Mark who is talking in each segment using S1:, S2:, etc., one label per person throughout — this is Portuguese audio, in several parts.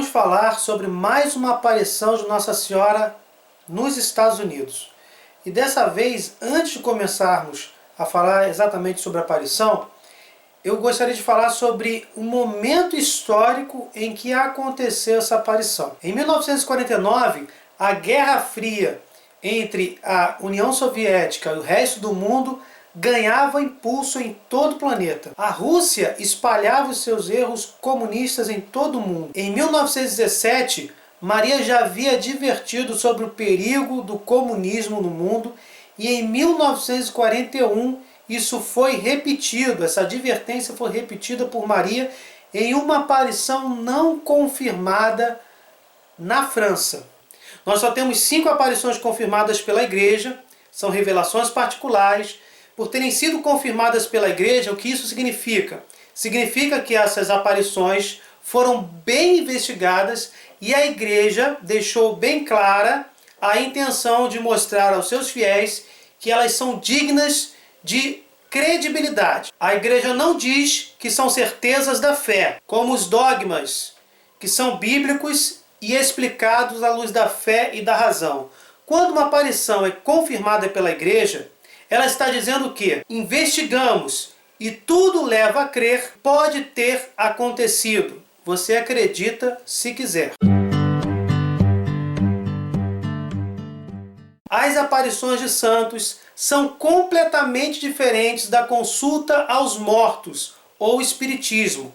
S1: vamos falar sobre mais uma aparição de Nossa Senhora nos Estados Unidos. E dessa vez, antes de começarmos a falar exatamente sobre a aparição, eu gostaria de falar sobre o momento histórico em que aconteceu essa aparição. Em 1949, a Guerra Fria entre a União Soviética e o resto do mundo ganhava impulso em todo o planeta. A Rússia espalhava os seus erros comunistas em todo o mundo. Em 1917, Maria já havia advertido sobre o perigo do comunismo no mundo e em 1941 isso foi repetido, essa advertência foi repetida por Maria em uma aparição não confirmada na França. Nós só temos 5 aparições confirmadas pela Igreja, são revelações particulares. Por terem sido confirmadas pela Igreja, o que isso significa? Significa que essas aparições foram bem investigadas e a Igreja deixou bem clara a intenção de mostrar aos seus fiéis que elas são dignas de credibilidade. A Igreja não diz que são certezas da fé, como os dogmas, que são bíblicos e explicados à luz da fé e da razão. Quando uma aparição é confirmada pela Igreja, ela está dizendo que investigamos e tudo leva a crer, pode ter acontecido. Você acredita se quiser. As aparições de santos são completamente diferentes da consulta aos mortos ou espiritismo.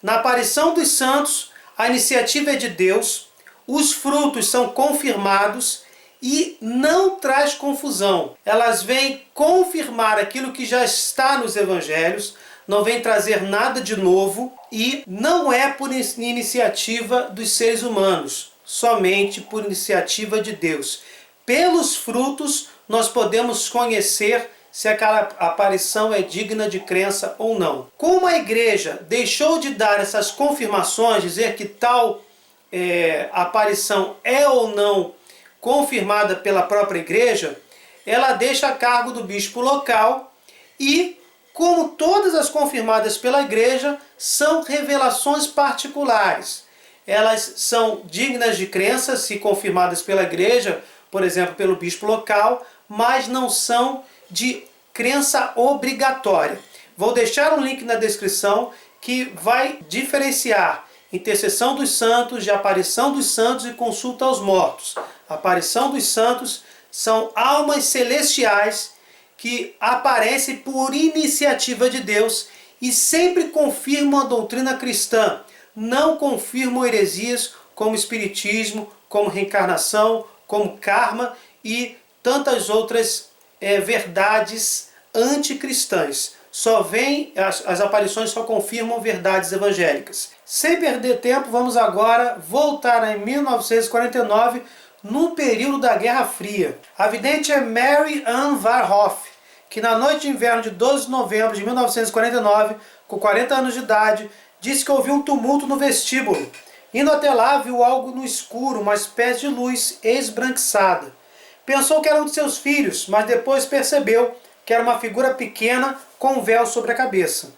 S1: Na aparição dos santos, a iniciativa é de Deus, os frutos são confirmados e não traz confusão. Elas vêm confirmar aquilo que já está nos evangelhos, não vem trazer nada de novo e não é por iniciativa dos seres humanos, somente por iniciativa de Deus. Pelos frutos nós podemos conhecer se aquela aparição é digna de crença ou não. Como a Igreja deixou de dar essas confirmações, dizer que tal aparição é ou não confirmada pela própria Igreja, ela deixa a cargo do bispo local e, como todas as confirmadas pela Igreja, são revelações particulares. Elas são dignas de crença se confirmadas pela Igreja, por exemplo, pelo bispo local, mas não são de crença obrigatória. Vou deixar um link na descrição que vai diferenciar intercessão dos santos, de aparição dos santos e consulta aos mortos. A aparição dos santos são almas celestiais que aparecem por iniciativa de Deus e sempre confirmam a doutrina cristã. Não confirmam heresias como espiritismo, como reencarnação, como karma e tantas outras verdades anticristãs. As aparições só confirmam verdades evangélicas. Sem perder tempo, vamos agora voltar em 1949, no período da Guerra Fria. A vidente é Mary Ann Varhoff, que na noite de inverno de 12 de novembro de 1949, com 40 anos de idade, disse que ouviu um tumulto no vestíbulo. Indo até lá, viu algo no escuro, uma espécie de luz esbranquiçada. Pensou que era um de seus filhos, mas depois percebeu que era uma figura pequena com um véu sobre a cabeça.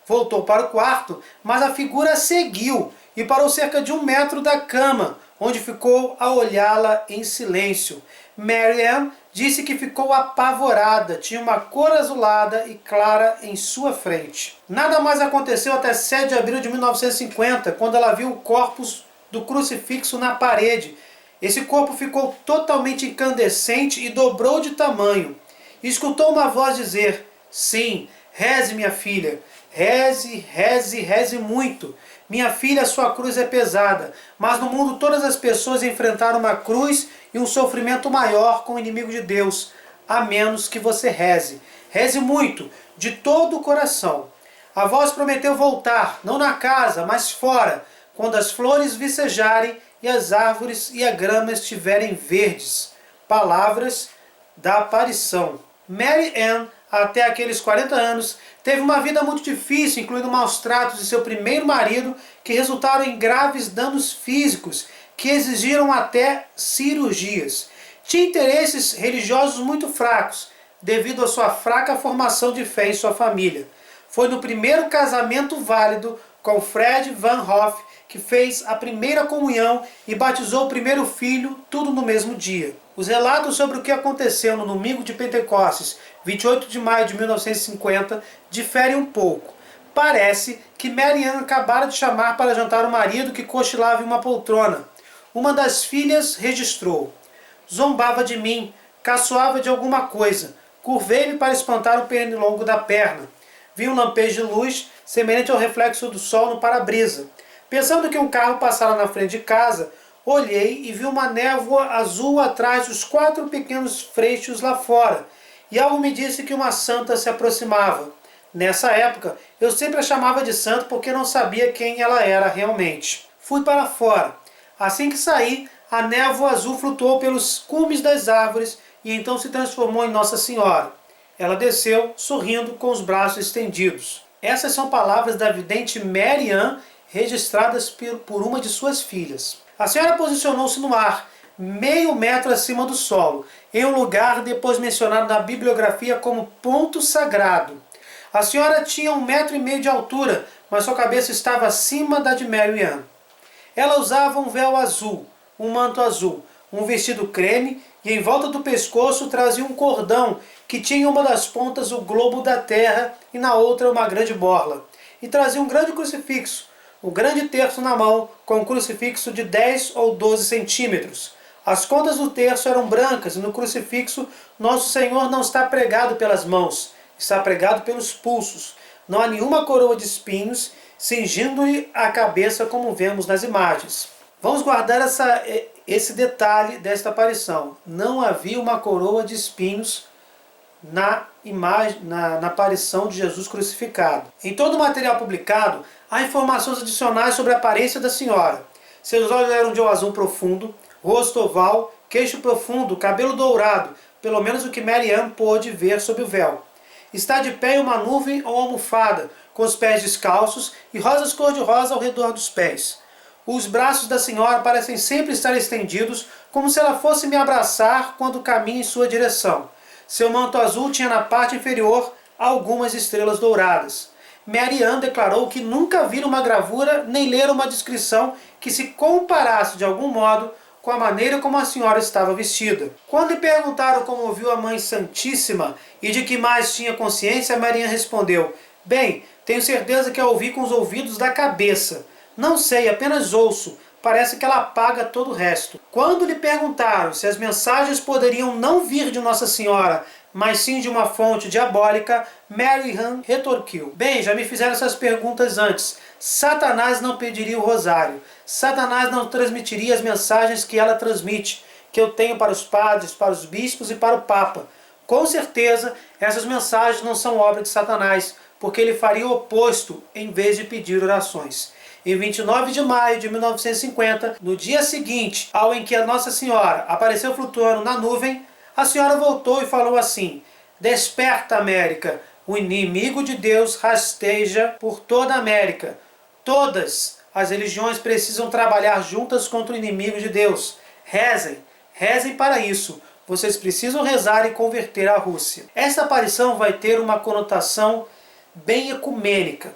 S1: Voltou para o quarto, mas a figura seguiu e parou cerca de 1 metro da cama, onde ficou a olhá-la em silêncio. Mary Ann disse que ficou apavorada, tinha uma cor azulada e clara em sua frente. Nada mais aconteceu até 7 de abril de 1950, quando ela viu o corpus do crucifixo na parede. Esse corpo ficou totalmente incandescente e dobrou de tamanho. E escutou uma voz dizer: "Sim, reze, minha filha, reze, reze, reze muito. Minha filha, sua cruz é pesada, mas no mundo todas as pessoas enfrentaram uma cruz e um sofrimento maior com o inimigo de Deus, a menos que você reze. Reze muito, de todo o coração." A voz prometeu voltar, não na casa, mas fora, quando as flores vicejarem e as árvores e a grama estiverem verdes. Palavras da aparição. Mary Ann, até aqueles 40 anos, teve uma vida muito difícil, incluindo maus tratos de seu primeiro marido, que resultaram em graves danos físicos, que exigiram até cirurgias. Tinha interesses religiosos muito fracos, devido à sua fraca formação de fé em sua família. Foi no primeiro casamento válido com Fred Van Hoff, que fez a primeira comunhão e batizou o primeiro filho, tudo no mesmo dia. Os relatos sobre o que aconteceu no domingo de Pentecostes, 28 de maio de 1950, diferem um pouco. Parece que Mary Ann acabara de chamar para jantar o marido que cochilava em uma poltrona. Uma das filhas registrou: zombava de mim, caçoava de alguma coisa. Curvei-me para espantar o pernilongo da perna. Vi um lampejo de luz, semelhante ao reflexo do sol no para-brisa. Pensando que um carro passara na frente de casa, olhei e vi uma névoa azul atrás dos 4 pequenos freixos lá fora, e algo me disse que uma santa se aproximava. Nessa época, eu sempre a chamava de santa porque não sabia quem ela era realmente. Fui para fora. Assim que saí, a névoa azul flutuou pelos cumes das árvores e então se transformou em Nossa Senhora. Ela desceu, sorrindo, com os braços estendidos. Essas são palavras da vidente Mary Ann, registradas por uma de suas filhas. A senhora posicionou-se no ar, meio metro acima do solo, em um lugar depois mencionado na bibliografia como ponto sagrado. A senhora tinha 1,5 metro de altura, mas sua cabeça estava acima da de Mary Ann. Ela usava um véu azul, um manto azul, um vestido creme e em volta do pescoço trazia um cordão que tinha em uma das pontas o globo da terra e na outra uma grande borla. E trazia um grande crucifixo, um grande terço na mão, com um crucifixo de 10 ou 12 centímetros. As contas do terço eram brancas e no crucifixo Nosso Senhor não está pregado pelas mãos, está pregado pelos pulsos. Não há nenhuma coroa de espinhos cingindo-lhe a cabeça como vemos nas imagens. Vamos guardar esse detalhe desta aparição. Não havia uma coroa de espinhos na aparição de Jesus crucificado. Em todo o material publicado, há informações adicionais sobre a aparência da senhora. Seus olhos eram de um azul profundo, rosto oval, queixo profundo, cabelo dourado, pelo menos o que Mary Ann pôde ver sob o véu. Está de pé em uma nuvem ou almofada, com os pés descalços e rosas cor-de-rosa ao redor dos pés. Os braços da senhora parecem sempre estar estendidos, como se ela fosse me abraçar quando caminha em sua direção. Seu manto azul tinha na parte inferior algumas estrelas douradas. Mary Ann declarou que nunca vira uma gravura nem ler uma descrição que se comparasse de algum modo com a maneira como a senhora estava vestida. Quando lhe perguntaram como viu a Mãe Santíssima e de que mais tinha consciência, Mary Ann respondeu: bem, tenho certeza que a ouvi com os ouvidos da cabeça. Não sei, apenas ouço. Parece que ela apaga todo o resto. Quando lhe perguntaram se as mensagens poderiam não vir de Nossa Senhora, mas sim de uma fonte diabólica, Mary Ann retorquiu: bem, já me fizeram essas perguntas antes. Satanás não pediria o rosário. Satanás não transmitiria as mensagens que ela transmite, que eu tenho para os padres, para os bispos e para o Papa. Com certeza, essas mensagens não são obra de Satanás, porque ele faria o oposto em vez de pedir orações. Em 29 de maio de 1950, no dia seguinte ao em que a Nossa Senhora apareceu flutuando na nuvem, a senhora voltou e falou assim: desperta, América, o inimigo de Deus rasteja por toda a América. Todas as religiões precisam trabalhar juntas contra o inimigo de Deus. Rezem, rezem para isso. Vocês precisam rezar e converter a Rússia. Esta aparição vai ter uma conotação bem ecumênica.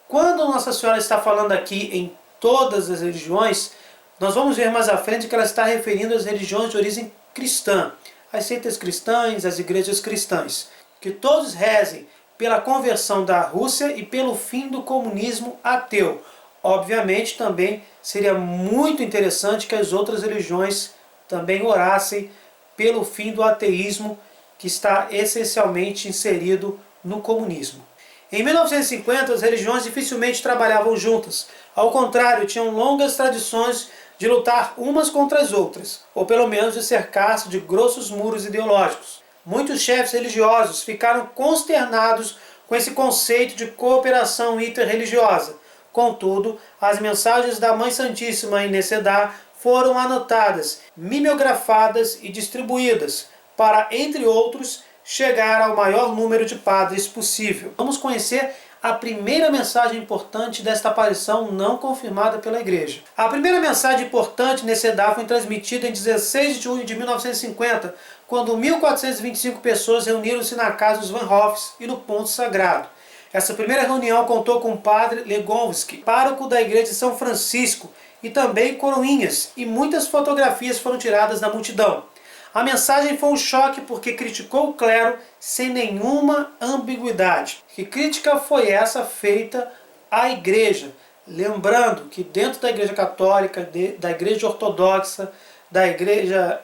S1: Quando Nossa Senhora está falando aqui em todas as religiões, nós vamos ver mais à frente que ela está referindo às religiões de origem cristã, as seitas cristãs, as igrejas cristãs. Que todos rezem pela conversão da Rússia e pelo fim do comunismo ateu. Obviamente também seria muito interessante que as outras religiões também orassem pelo fim do ateísmo, que está essencialmente inserido no comunismo. Em 1950, as religiões dificilmente trabalhavam juntas. Ao contrário, tinham longas tradições de lutar umas contra as outras, ou pelo menos de cercar-se de grossos muros ideológicos. Muitos chefes religiosos ficaram consternados com esse conceito de cooperação interreligiosa. Contudo, as mensagens da Mãe Santíssima em Necedá foram anotadas, mimeografadas e distribuídas, para, entre outros, chegar ao maior número de padres possível. Vamos conhecer a primeira mensagem importante desta aparição não confirmada pela Igreja. A primeira mensagem importante nesse Necedá foi transmitida em 16 de junho de 1950, quando 1.425 pessoas reuniram-se na casa dos Van Hoffs e no Ponto Sagrado. Essa primeira reunião contou com o padre Legonski, pároco da igreja de São Francisco, e também coroinhas, e muitas fotografias foram tiradas da multidão. A mensagem foi um choque porque criticou o clero sem nenhuma ambiguidade. Que crítica foi essa feita à igreja? Lembrando que dentro da igreja católica, da igreja ortodoxa,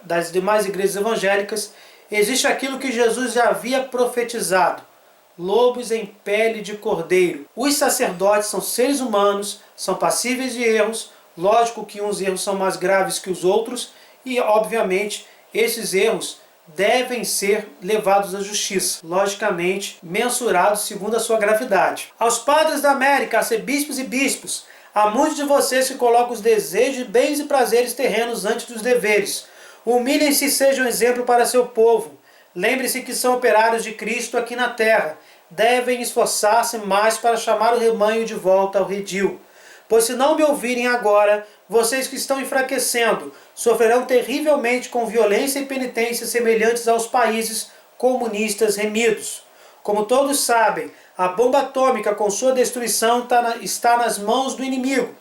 S1: das demais igrejas evangélicas, existe aquilo que Jesus já havia profetizado: lobos em pele de cordeiro. Os sacerdotes são seres humanos, são passíveis de erros, lógico que uns erros são mais graves que os outros, e obviamente esses erros devem ser levados à justiça, logicamente mensurados segundo a sua gravidade. Aos padres da América, arcebispos e bispos, há muitos de vocês que colocam os desejos, bens e prazeres terrenos antes dos deveres. Humilhem-se e sejam exemplo para seu povo. Lembre-se que são operários de Cristo aqui na terra. Devem esforçar-se mais para chamar o rebanho de volta ao redil. Pois se não me ouvirem agora, vocês que estão enfraquecendo sofrerão terrivelmente com violência e penitência semelhantes aos países comunistas remidos. Como todos sabem, a bomba atômica com sua destruição está nas mãos do inimigo,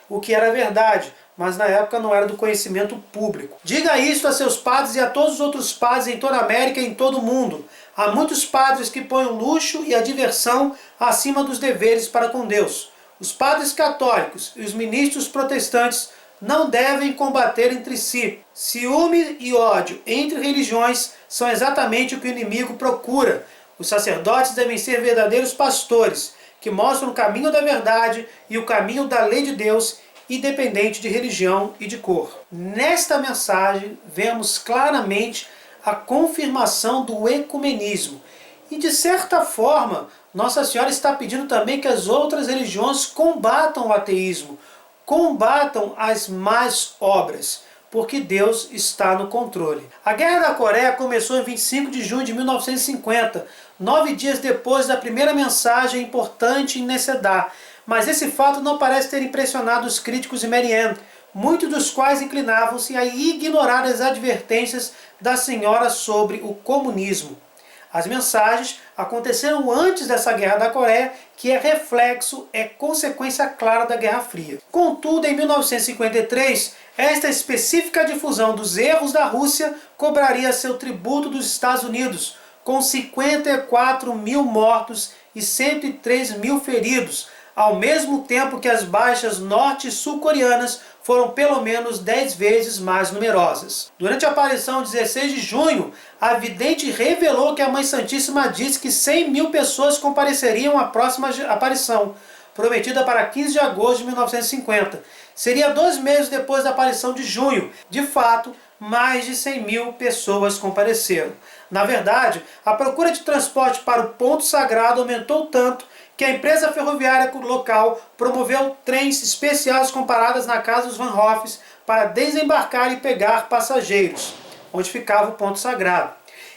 S1: o que era verdade, mas na época não era do conhecimento público. Diga isto a seus padres e a todos os outros padres em toda a América e em todo o mundo. Há muitos padres que põem o luxo e a diversão acima dos deveres para com Deus. Os padres católicos e os ministros protestantes não devem combater entre si. Ciúme e ódio entre religiões são exatamente o que o inimigo procura. Os sacerdotes devem ser verdadeiros pastores, que mostram o caminho da verdade e o caminho da lei de Deus, independente de religião e de cor. Nesta mensagem, vemos claramente a confirmação do ecumenismo. E de certa forma, Nossa Senhora está pedindo também que as outras religiões combatam o ateísmo, combatam as más obras, porque Deus está no controle. A Guerra da Coreia começou em 25 de junho de 1950, 9 dias depois da primeira mensagem importante em Necedá, mas esse fato não parece ter impressionado os críticos de Marianne, muitos dos quais inclinavam-se a ignorar as advertências da Senhora sobre o comunismo. As mensagens aconteceram antes dessa Guerra da Coreia, que é reflexo, é consequência clara da Guerra Fria. Contudo, em 1953, esta específica difusão dos erros da Rússia cobraria seu tributo dos Estados Unidos, com 54 mil mortos e 103 mil feridos, ao mesmo tempo que as baixas norte e sul-coreanas foram pelo menos 10 vezes mais numerosas. Durante a aparição de 16 de junho, a vidente revelou que a Mãe Santíssima disse que 100 mil pessoas compareceriam à próxima aparição, prometida para 15 de agosto de 1950. Seria 2 meses depois da aparição de junho. De fato, mais de 100 mil pessoas compareceram. Na verdade, a procura de transporte para o ponto sagrado aumentou tanto que a empresa ferroviária local promoveu trens especiais com paradas na casa dos Van Hoffs para desembarcar e pegar passageiros, onde ficava o ponto sagrado.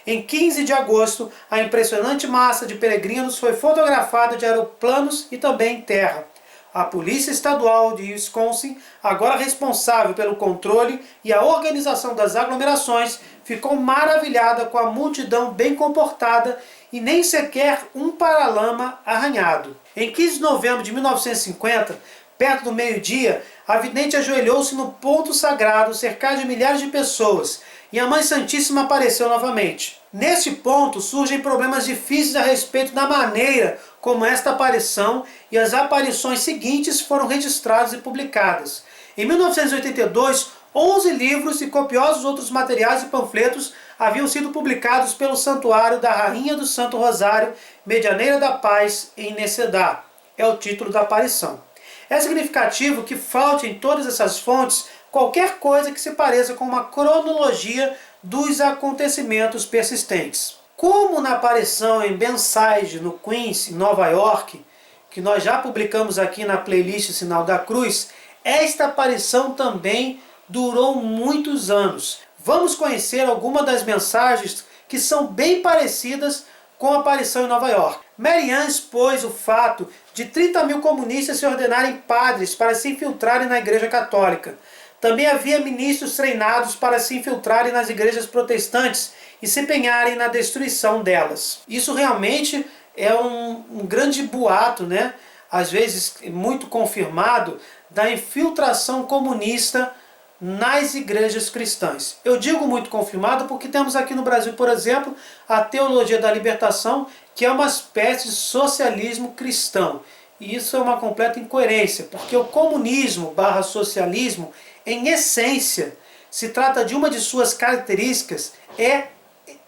S1: Em 15 de agosto, a impressionante massa de peregrinos foi fotografada de aeroplanos e também em terra. A Polícia Estadual de Wisconsin, agora responsável pelo controle e a organização das aglomerações, ficou maravilhada com a multidão bem comportada e nem sequer um paralama arranhado. Em 15 de novembro de 1950, perto do meio-dia, a vidente ajoelhou-se no ponto sagrado, cercado de milhares de pessoas, e a Mãe Santíssima apareceu novamente. Neste ponto surgem problemas difíceis a respeito da maneira como esta aparição e as aparições seguintes foram registradas e publicadas. Em 1982, 11 livros e copiosos outros materiais e panfletos haviam sido publicados pelo Santuário da Rainha do Santo Rosário, Medianeira da Paz, em Necedá. É o título da aparição. É significativo que falte em todas essas fontes qualquer coisa que se pareça com uma cronologia dos acontecimentos persistentes. Como na aparição em Benside, no Queens, em Nova York, que nós já publicamos aqui na playlist Sinal da Cruz, esta aparição também durou muitos anos. Vamos conhecer algumas das mensagens que são bem parecidas com a aparição em Nova York. Marianne expôs o fato de 30 mil comunistas se ordenarem padres para se infiltrarem na Igreja Católica. Também havia ministros treinados para se infiltrarem nas igrejas protestantes e se empenharem na destruição delas. Isso realmente é um grande boato, né? Às vezes muito confirmado, da infiltração comunista nas igrejas cristãs. Eu digo muito confirmado porque temos aqui no Brasil, por exemplo, a Teologia da Libertação, que é uma espécie de socialismo cristão. E isso é uma completa incoerência, porque o comunismo / socialismo, em essência, se trata de uma de suas características,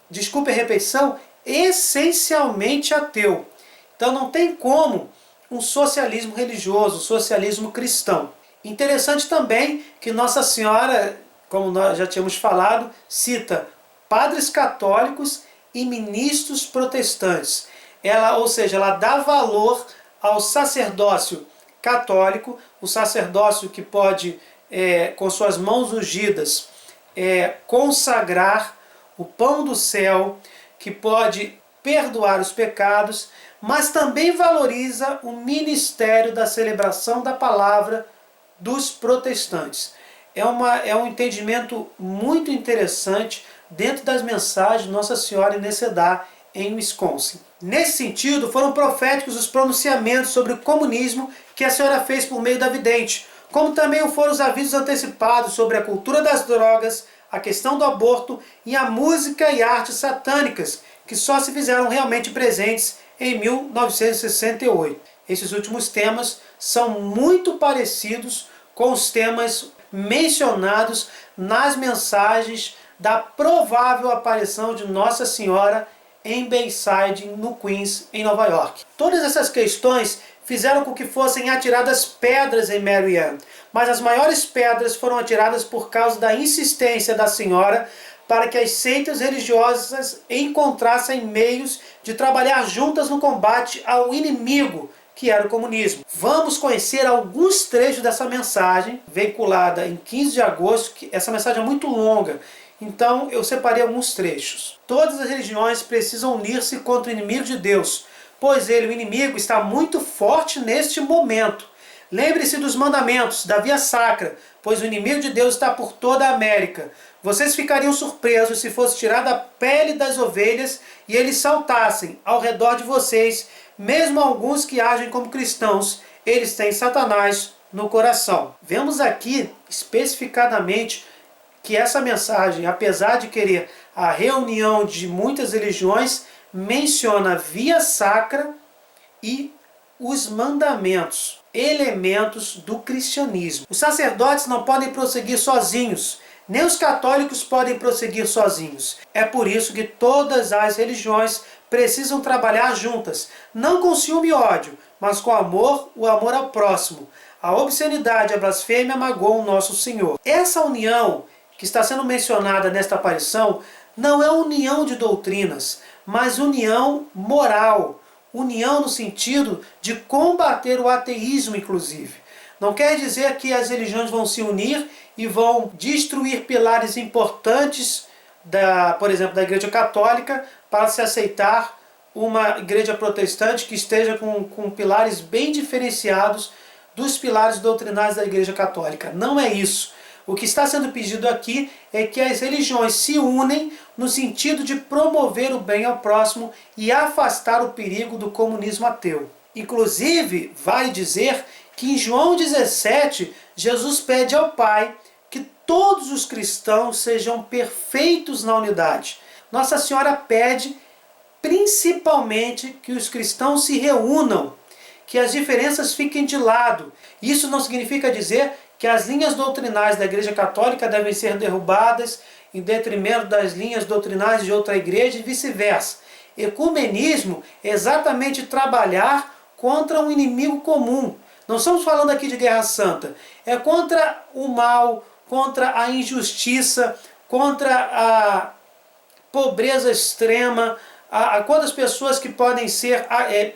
S1: desculpe a repetição, essencialmente ateu. Então não tem como um socialismo religioso, um socialismo cristão. Interessante também que Nossa Senhora, como nós já tínhamos falado, cita padres católicos e ministros protestantes. Ou seja, ela dá valor ao sacerdócio católico, o sacerdócio que pode, com suas mãos ungidas, consagrar o pão do céu, que pode perdoar os pecados, mas também valoriza o ministério da celebração da palavra dos protestantes. É um entendimento muito interessante dentro das mensagens de Nossa Senhora em Necedá, em Wisconsin. Nesse sentido, foram proféticos os pronunciamentos sobre o comunismo que a senhora fez por meio da vidente, como também foram os avisos antecipados sobre a cultura das drogas, a questão do aborto e a música e artes satânicas, que só se fizeram realmente presentes em 1968. Esses últimos temas são muito parecidos com os temas mencionados nas mensagens da provável aparição de Nossa Senhora em Bayside, no Queens, em Nova York. Todas essas questões fizeram com que fossem atiradas pedras em Mary Ann, mas as maiores pedras foram atiradas por causa da insistência da senhora para que as seitas religiosas encontrassem meios de trabalhar juntas no combate ao inimigo, que era o comunismo. Vamos conhecer alguns trechos dessa mensagem, veiculada em 15 de agosto, que essa mensagem é muito longa, então eu separei alguns trechos. Todas as religiões precisam unir-se contra o inimigo de Deus, pois ele, o inimigo, está muito forte neste momento. Lembre-se dos mandamentos, da via sacra, pois o inimigo de Deus está por toda a América. Vocês ficariam surpresos se fosse tirada a pele das ovelhas e eles saltassem ao redor de vocês, mesmo alguns que agem como cristãos, eles têm Satanás no coração. Vemos aqui especificadamente que essa mensagem, apesar de querer a reunião de muitas religiões, menciona a via sacra e os mandamentos, elementos do cristianismo. Os sacerdotes não podem prosseguir sozinhos, nem os católicos podem prosseguir sozinhos. É por isso que todas as religiões precisam trabalhar juntas, não com ciúme e ódio, mas com amor, o amor ao próximo. A obscenidade, a blasfêmia magoam o nosso Senhor. Essa união que está sendo mencionada nesta aparição não é união de doutrinas, mas união moral. União no sentido de combater o ateísmo, inclusive. Não quer dizer que as religiões vão se unir e vão destruir pilares importantes, por exemplo, da Igreja Católica, para se aceitar uma igreja protestante que esteja com pilares bem diferenciados dos pilares doutrinários da Igreja Católica. Não é isso. O que está sendo pedido aqui é que as religiões se unem no sentido de promover o bem ao próximo e afastar o perigo do comunismo ateu. Inclusive, vale dizer que em João 17, Jesus pede ao Pai que todos os cristãos sejam perfeitos na unidade. Nossa Senhora pede principalmente que os cristãos se reúnam, que as diferenças fiquem de lado. Isso não significa dizer que as linhas doutrinais da Igreja Católica devem ser derrubadas em detrimento das linhas doutrinais de outra igreja e vice-versa. Ecumenismo é exatamente trabalhar contra um inimigo comum. Não estamos falando aqui de guerra santa. É contra o mal, contra a injustiça, contra a pobreza extrema, contra as pessoas que podem ser,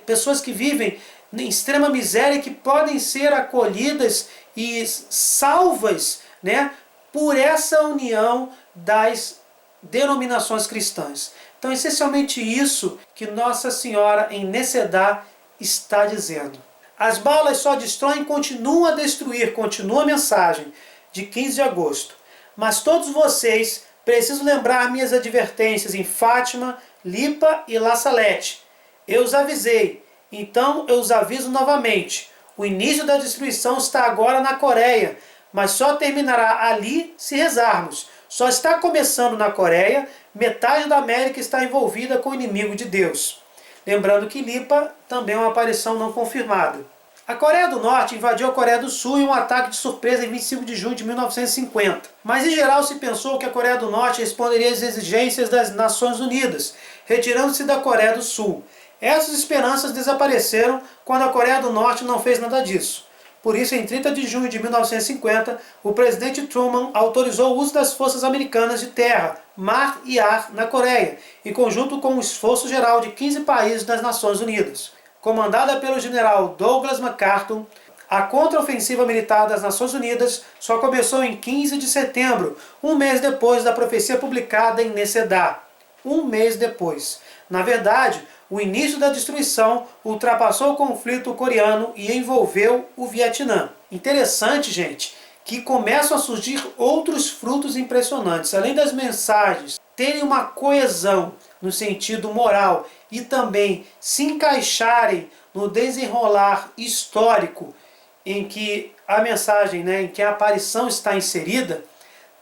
S1: pessoas que vivem em extrema miséria, que podem ser acolhidas e salvas, né, por essa união das denominações cristãs. Então, essencialmente isso que Nossa Senhora em Necedá está dizendo. As balas só destroem, continuam a destruir, continua a mensagem de 15 de agosto. Mas todos vocês precisam lembrar minhas advertências em Fátima, Lipa e La Salette. Eu os avisei, então eu os aviso novamente. O início da destruição está agora na Coreia, mas só terminará ali se rezarmos. Só está começando na Coreia, metade da América está envolvida com o inimigo de Deus. Lembrando que Lipa também é uma aparição não confirmada. A Coreia do Norte invadiu a Coreia do Sul em um ataque de surpresa em 25 de junho de 1950. Mas em geral se pensou que a Coreia do Norte responderia às exigências das Nações Unidas, retirando-se da Coreia do Sul. Essas esperanças desapareceram quando a Coreia do Norte não fez nada disso. Por isso, em 30 de junho de 1950, o presidente Truman autorizou o uso das forças americanas de terra, mar e ar na Coreia, em conjunto com o esforço geral de 15 países das Nações Unidas. Comandada pelo general Douglas MacArthur, a contraofensiva militar das Nações Unidas só começou em 15 de setembro, um mês depois da profecia publicada em Necedá. Um mês depois. Na verdade, o início da destruição ultrapassou o conflito coreano e envolveu o Vietnã. Interessante, gente, que começam a surgir outros frutos impressionantes. Além das mensagens terem uma coesão no sentido moral e também se encaixarem no desenrolar histórico em que a mensagem, em que a aparição está inserida,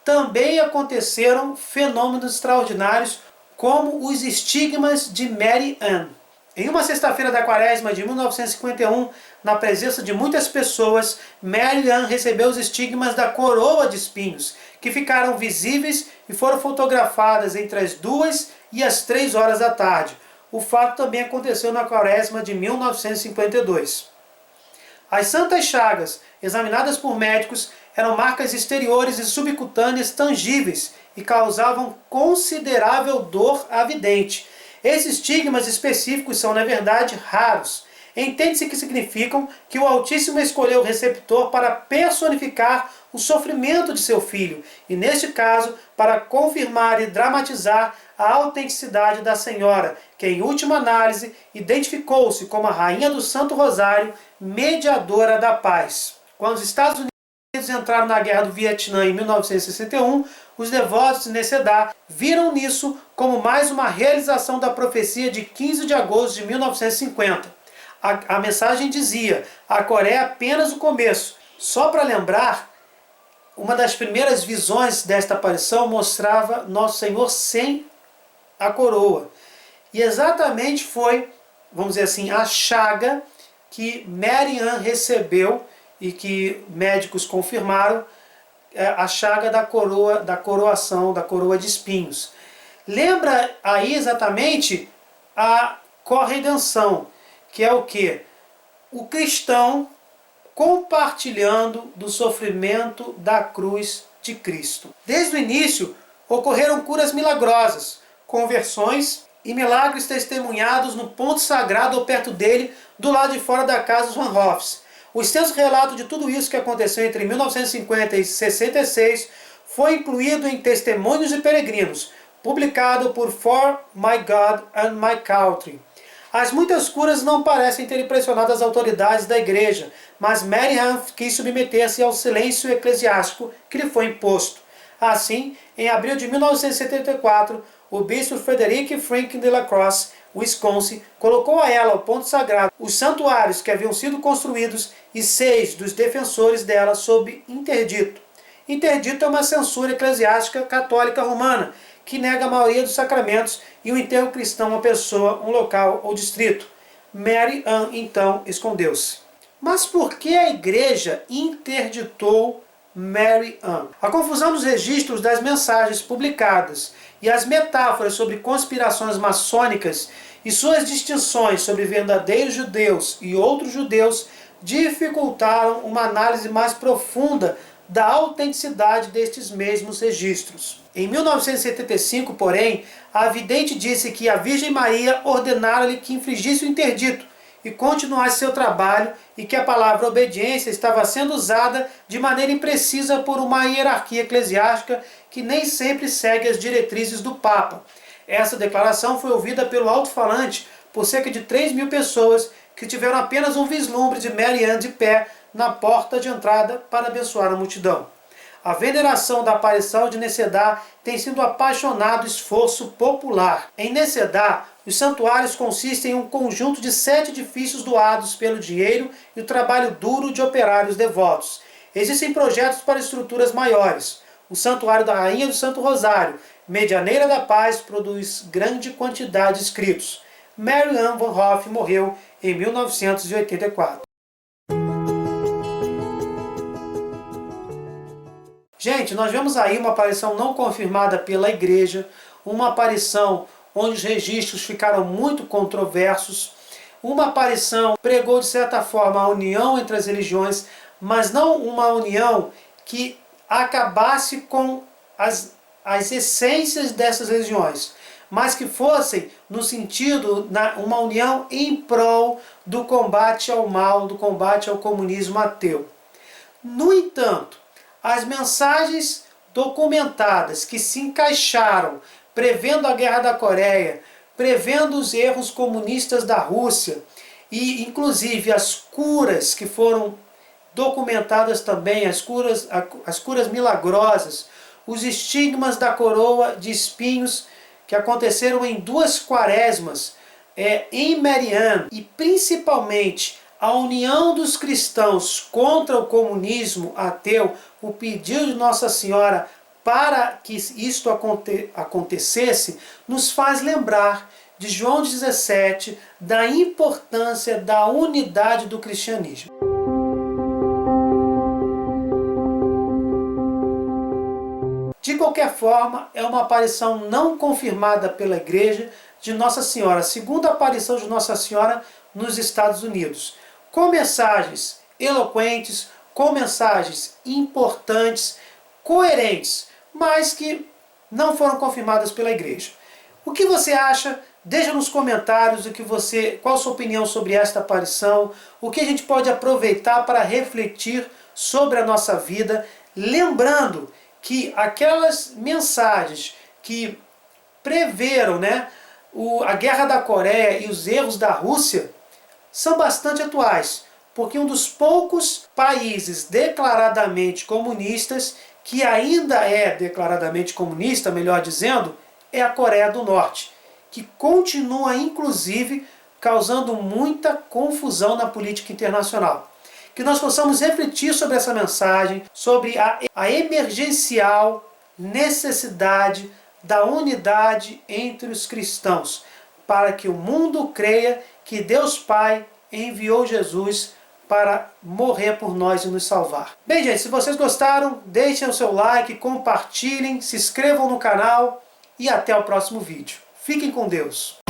S1: também aconteceram fenômenos extraordinários como os estigmas de Mary Ann. Em uma sexta-feira da quaresma de 1951, na presença de muitas pessoas, Mary Ann recebeu os estigmas da coroa de espinhos, que ficaram visíveis e foram fotografadas entre as 2 e as 3 horas da tarde. O fato também aconteceu na quaresma de 1952. As santas chagas, examinadas por médicos, eram marcas exteriores e subcutâneas tangíveis e causavam considerável dor à vidente. Esses estigmas específicos são, na verdade, raros. Entende-se que significam que o Altíssimo escolheu o receptor para personificar o sofrimento de seu filho, e neste caso, para confirmar e dramatizar a autenticidade da Senhora, que em última análise identificou-se como a Rainha do Santo Rosário, mediadora da paz. Quando os Estados Unidos entraram na Guerra do Vietnã em 1961, os devotos de Necedá viram nisso como mais uma realização da profecia de 15 de agosto de 1950. A mensagem dizia: a Coreia é apenas o começo. Só para lembrar, uma das primeiras visões desta aparição mostrava Nosso Senhor sem a coroa. E exatamente foi, vamos dizer assim, a chaga que Mary Ann recebeu e que médicos confirmaram, a chaga da coroação, da coroa de espinhos. Lembra aí exatamente a corredenção, que é o quê? O cristão compartilhando do sofrimento da cruz de Cristo. Desde o início, ocorreram curas milagrosas, conversões e milagres testemunhados no ponto sagrado ou perto dele, do lado de fora da casa dos Van Hoffs. O extenso relato de tudo isso que aconteceu entre 1950 e 66 foi incluído em Testemunhos de Peregrinos, publicado por For My God and My Country. As muitas curas não parecem ter impressionado as autoridades da igreja, mas Mary Ann quis submeter-se ao silêncio eclesiástico que lhe foi imposto. Assim, em abril de 1974, o bispo Frederick Franklin de la Crosse, Wisconsin, colocou a ela ao ponto sagrado os santuários que haviam sido construídos e 6 dos defensores dela sob interdito. Interdito é uma censura eclesiástica católica romana, que nega a maioria dos sacramentos e o enterro cristão a uma pessoa, um local ou distrito. Mary Ann, então, escondeu-se. Mas por que a igreja interditou Mary Ann? A confusão dos registros das mensagens publicadas e as metáforas sobre conspirações maçônicas e suas distinções sobre verdadeiros judeus e outros judeus dificultaram uma análise mais profunda da autenticidade destes mesmos registros. Em 1975, porém, a vidente disse que a Virgem Maria ordenara-lhe que infringisse o interdito e continuasse seu trabalho, e que a palavra obediência estava sendo usada de maneira imprecisa por uma hierarquia eclesiástica que nem sempre segue as diretrizes do Papa. Essa declaração foi ouvida pelo alto-falante por cerca de 3.000 pessoas que tiveram apenas um vislumbre de Mary Ann de pé na porta de entrada para abençoar a multidão. A veneração da aparição de Necedá tem sido um apaixonado esforço popular. Em Necedá, os santuários consistem em um conjunto de 7 edifícios doados pelo dinheiro e o trabalho duro de operários devotos. Existem projetos para estruturas maiores. O Santuário da Rainha do Santo Rosário, Medianeira da Paz, produz grande quantidade de escritos. Mary Ann von Hoff morreu em 1984. Gente, nós vemos aí uma aparição não confirmada pela igreja, uma aparição onde os registros ficaram muito controversos, uma aparição que pregou de certa forma a união entre as religiões, mas não uma união que acabasse com as essências dessas religiões, mas que fossem no sentido, uma união em prol do combate ao mal, do combate ao comunismo ateu. No entanto, as mensagens documentadas que se encaixaram, prevendo a Guerra da Coreia, prevendo os erros comunistas da Rússia, e inclusive as curas que foram documentadas também, as curas milagrosas, os estigmas da coroa de espinhos que aconteceram em 2 quaresmas, em Marianne, e principalmente a união dos cristãos contra o comunismo ateu, o pedido de Nossa Senhora para que isto acontecesse, nos faz lembrar de João 17, da importância da unidade do cristianismo. De qualquer forma, é uma aparição não confirmada pela Igreja de Nossa Senhora, a segunda aparição de Nossa Senhora nos Estados Unidos, com mensagens eloquentes, com mensagens importantes, coerentes, mas que não foram confirmadas pela Igreja. O que você acha? Deixa nos comentários qual a sua opinião sobre esta aparição, o que a gente pode aproveitar para refletir sobre a nossa vida, lembrando que aquelas mensagens que preveram, a Guerra da Coreia e os erros da Rússia são bastante atuais, porque um dos poucos países declaradamente comunistas, que ainda é declaradamente comunista, melhor dizendo, é a Coreia do Norte, que continua inclusive causando muita confusão na política internacional. Que nós possamos refletir sobre essa mensagem, sobre a emergencial necessidade da unidade entre os cristãos, para que o mundo creia que Deus Pai enviou Jesus para morrer por nós e nos salvar. Bem, gente, se vocês gostaram, deixem o seu like, compartilhem, se inscrevam no canal e até o próximo vídeo. Fiquem com Deus!